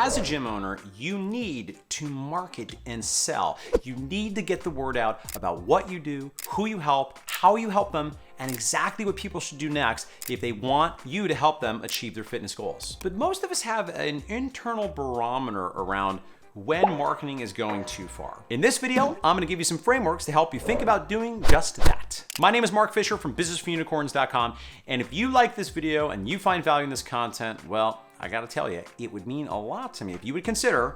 As a gym owner, you need to market and sell. You need to get the word out about what you do, who you help, how you help them, and exactly what people should do next if they want you to help them achieve their fitness goals. But most of us have an internal barometer around when marketing is going too far. In this video, I'm gonna give you some frameworks to help you think about doing just that. My name is Mark Fisher from businessforunicorns.com, and if you like this video and you find value in this content, well, I gotta tell you, it would mean a lot to me if you would consider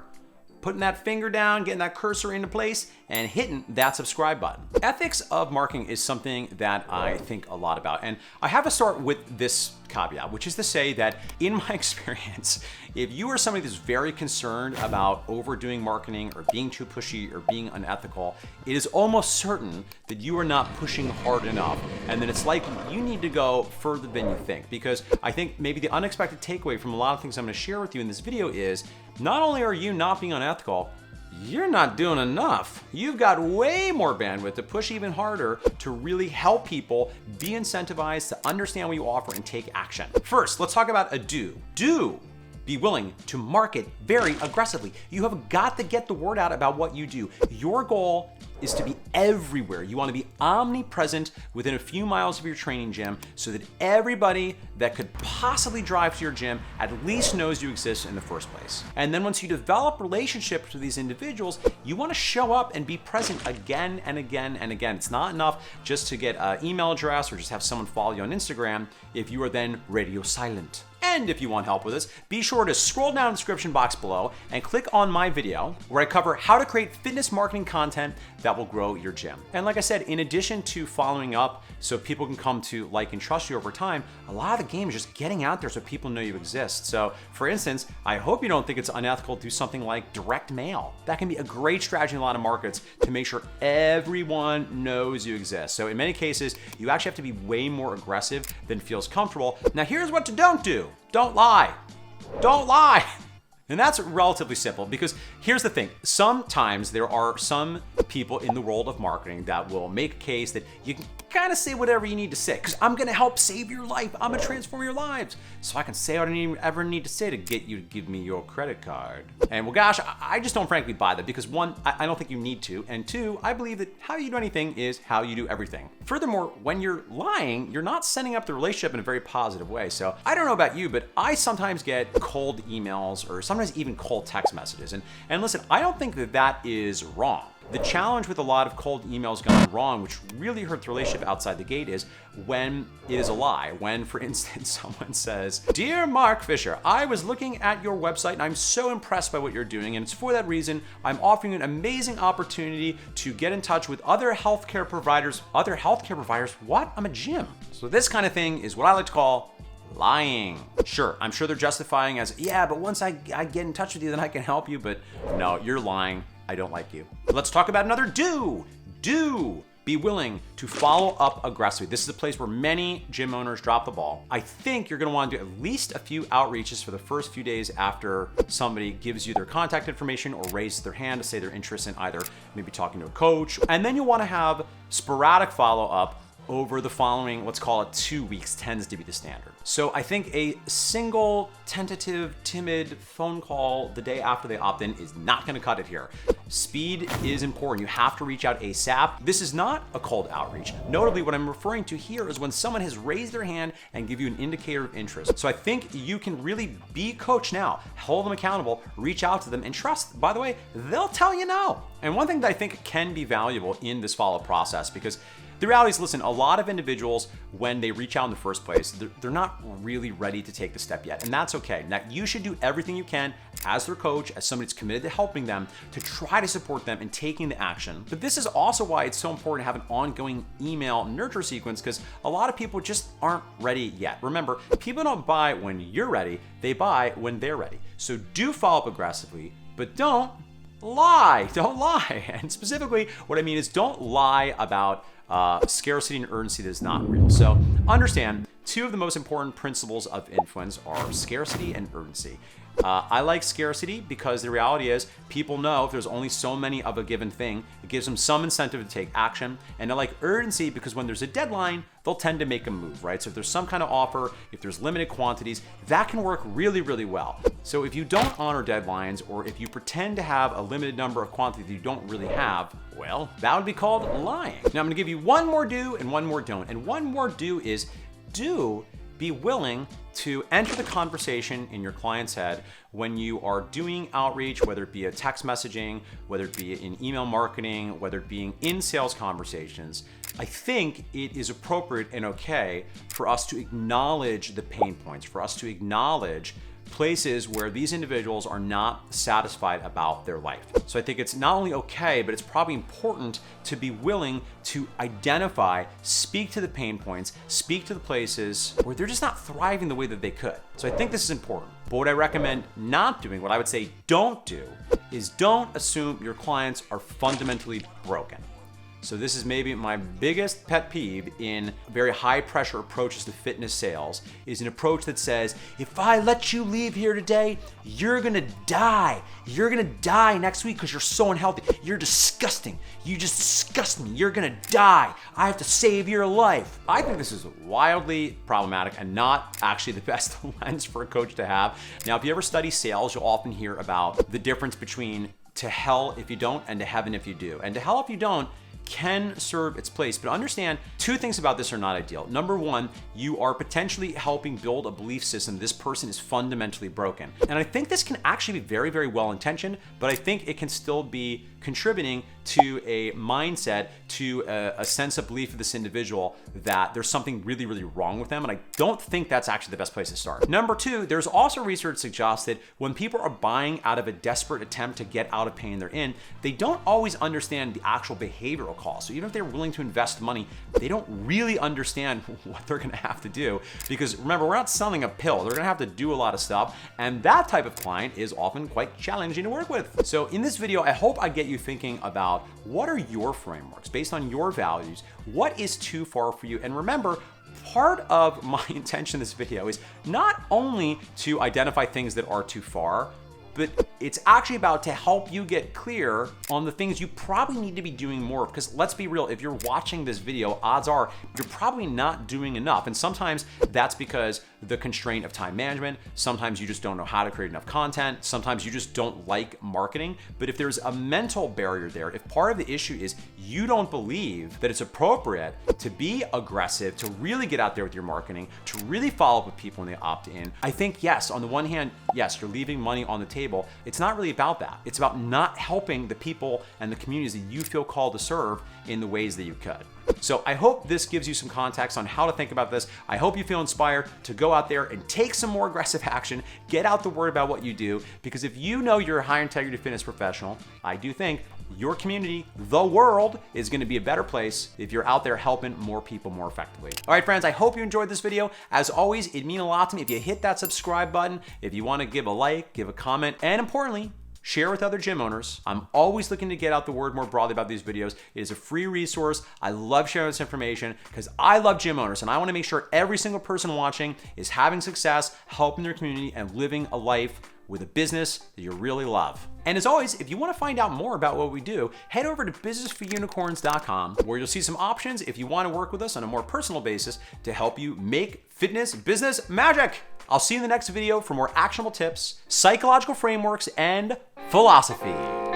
putting that finger down, getting that cursor into place, and hitting that subscribe button. Ethics of marketing is something that I think a lot about. And I have to start with this caveat, which is to say that in my experience, if you are somebody that's very concerned about overdoing marketing or being too pushy or being unethical, it is almost certain that you are not pushing hard enough. And then it's likely you need to go further than you think. Because I think maybe the unexpected takeaway from a lot of things I'm gonna share with you in this video is, not only are you not being unethical, you're not doing enough. You've got way more bandwidth to push even harder to really help people be incentivized to understand what you offer and take action. First, let's talk about a do. Do be willing to market very aggressively. You have got to get the word out about what you do. Your goal is to be everywhere. You want to be omnipresent within a few miles of your training gym so that everybody that could possibly drive to your gym at least knows you exist in the first place. And then once you develop relationships with these individuals, you want to show up and be present again and again and again. It's not enough just to get an email address or just have someone follow you on Instagram if you are then radio silent. And if you want help with this, be sure to scroll down in the description box below and click on my video where I cover how to create fitness marketing content that will grow your gym. And like I said, in addition to following up so people can come to like and trust you over time, a lot of the game is just getting out there so people know you exist. So for instance, I hope you don't think it's unethical to do something like direct mail. That can be a great strategy in a lot of markets to make sure everyone knows you exist. So in many cases, you actually have to be way more aggressive than feels comfortable. Now here's what to don't do. Don't lie. Don't lie. And that's relatively simple because here's the thing. Sometimes there are some people in the world of marketing that will make a case that you can kind of say whatever you need to say because I'm going to help save your life. I'm going to transform your lives. So I can say what I ever need to say to get you to give me your credit card. And well, gosh, I just don't frankly buy that because one, I don't think you need to. And two, I believe that how you do anything is how you do everything. Furthermore, when you're lying, you're not setting up the relationship in a very positive way. So I don't know about you, but I sometimes get cold emails or sometimes even cold text messages. And listen, I don't think that that is wrong. The challenge with a lot of cold emails gone wrong, which really hurts the relationship outside the gate, is when it is a lie. When, for instance, someone says, "Dear Mark Fisher, I was looking at your website and I'm so impressed by what you're doing, and it's for that reason I'm offering you an amazing opportunity to get in touch with other healthcare providers." Other healthcare providers? What? I'm a gym. So this kind of thing is what I like to call lying. Sure, I'm sure they're justifying as, yeah, but once I get in touch with you, then I can help you. But no, you're lying. I don't like you. Let's talk about another do. Do be willing to follow up aggressively. This is a place where many gym owners drop the ball. I think you're gonna want to do at least a few outreaches for the first few days after somebody gives you their contact information or raises their hand to say they're interested in either maybe talking to a coach. And then you wanna have sporadic follow-up over the following, let's call it 2 weeks, tends to be the standard. So I think a single tentative, timid phone call the day after they opt in is not gonna cut it here. Speed is important. You have to reach out ASAP. This is not a cold outreach. Notably, what I'm referring to here is when someone has raised their hand and give you an indicator of interest. So I think you can really be coach now, hold them accountable, reach out to them, and trust, by the way, they'll tell you no. And one thing that I think can be valuable in this follow-up process, because the reality is, listen, a lot of individuals, when they reach out in the first place, they're not really ready to take the step yet, and that's okay. Now, you should do everything you can as their coach, as somebody that's committed to helping them, to try to support them in taking the action. But this is also why it's so important to have an ongoing email nurture sequence, because a lot of people just aren't ready yet. Remember, people don't buy when you're ready, they buy when they're ready. So do follow up aggressively, but don't lie. Don't lie. And specifically, what I mean is don't lie about scarcity and urgency that is not real. So understand, two of the most important principles of influence are scarcity and urgency. I like scarcity because the reality is people know if there's only so many of a given thing, it gives them some incentive to take action. And I like urgency because when there's a deadline, they'll tend to make a move, right? So if there's some kind of offer, if there's limited quantities, that can work really, really well. So if you don't honor deadlines, or if you pretend to have a limited number of quantities you don't really have, well, that would be called lying. Now I'm gonna give you one more do and one more don't. And one more do is be willing to enter the conversation in your client's head when you are doing outreach, whether it be a text messaging, whether it be in email marketing, whether it be in sales conversations. I think it is appropriate and okay for us to acknowledge the pain points, for us to acknowledge places where these individuals are not satisfied about their life. So I think it's not only okay, but it's probably important to be willing to identify, speak to the pain points, speak to the places where they're just not thriving the way that they could. So I think this is important. But what I recommend not doing, what I would say don't do, is don't assume your clients are fundamentally broken. So this is maybe my biggest pet peeve in very high pressure approaches to fitness sales, is an approach that says, if I let you leave here today, you're gonna die. You're gonna die next week because you're so unhealthy. You're disgusting. You just disgust me. You're gonna die. I have to save your life. I think this is wildly problematic and not actually the best lens for a coach to have. Now, if you ever study sales, you'll often hear about the difference between to hell if you don't and to heaven if you do. And to hell if you don't can serve its place, but understand two things about this are not ideal. Number one, you are potentially helping build a belief system this person is fundamentally broken. And I think this can actually be very, very well intentioned, but I think it can still be contributing to a mindset, to a sense of belief of this individual that there's something really, really wrong with them. And I don't think that's actually the best place to start. Number two, there's also research suggests that when people are buying out of a desperate attempt to get out of pain they're in, they don't always understand the actual behavioral cost. So even if they're willing to invest money, they don't really understand what they're gonna have to do. Because remember, we're not selling a pill. They're gonna have to do a lot of stuff. And that type of client is often quite challenging to work with. So in this video, I hope I get you thinking about what are your frameworks based on your values? What is too far for you? And remember, part of my intention in this video is not only to identify things that are too far, but it's actually about to help you get clear on the things you probably need to be doing more of. Because let's be real, if you're watching this video, odds are you're probably not doing enough. And sometimes that's because the constraint of time management, sometimes you just don't know how to create enough content, sometimes you just don't like marketing. But if there's a mental barrier there, if part of the issue is you don't believe that it's appropriate to be aggressive, to really get out there with your marketing, to really follow up with people when they opt in, I think yes, on the one hand, yes, you're leaving money on the table. It's not really about that. It's about not helping the people and the communities that you feel called to serve in the ways that you could. So I hope this gives you some context on how to think about this. I hope you feel inspired to go out there and take some more aggressive action, get out the word about what you do, because if you know you're a high integrity fitness professional, I do think your community, the world, is gonna be a better place if you're out there helping more people more effectively. All right, friends, I hope you enjoyed this video. As always, it'd mean a lot to me if you hit that subscribe button, if you wanna give a like, give a comment, and importantly, share with other gym owners. I'm always looking to get out the word more broadly about these videos. It is a free resource. I love sharing this information because I love gym owners and I want to make sure every single person watching is having success, helping their community, and living a life with a business that you really love. And as always, if you want to find out more about what we do, head over to businessforunicorns.com, where you'll see some options if you want to work with us on a more personal basis to help you make fitness business magic. I'll see you in the next video for more actionable tips, psychological frameworks, and philosophy.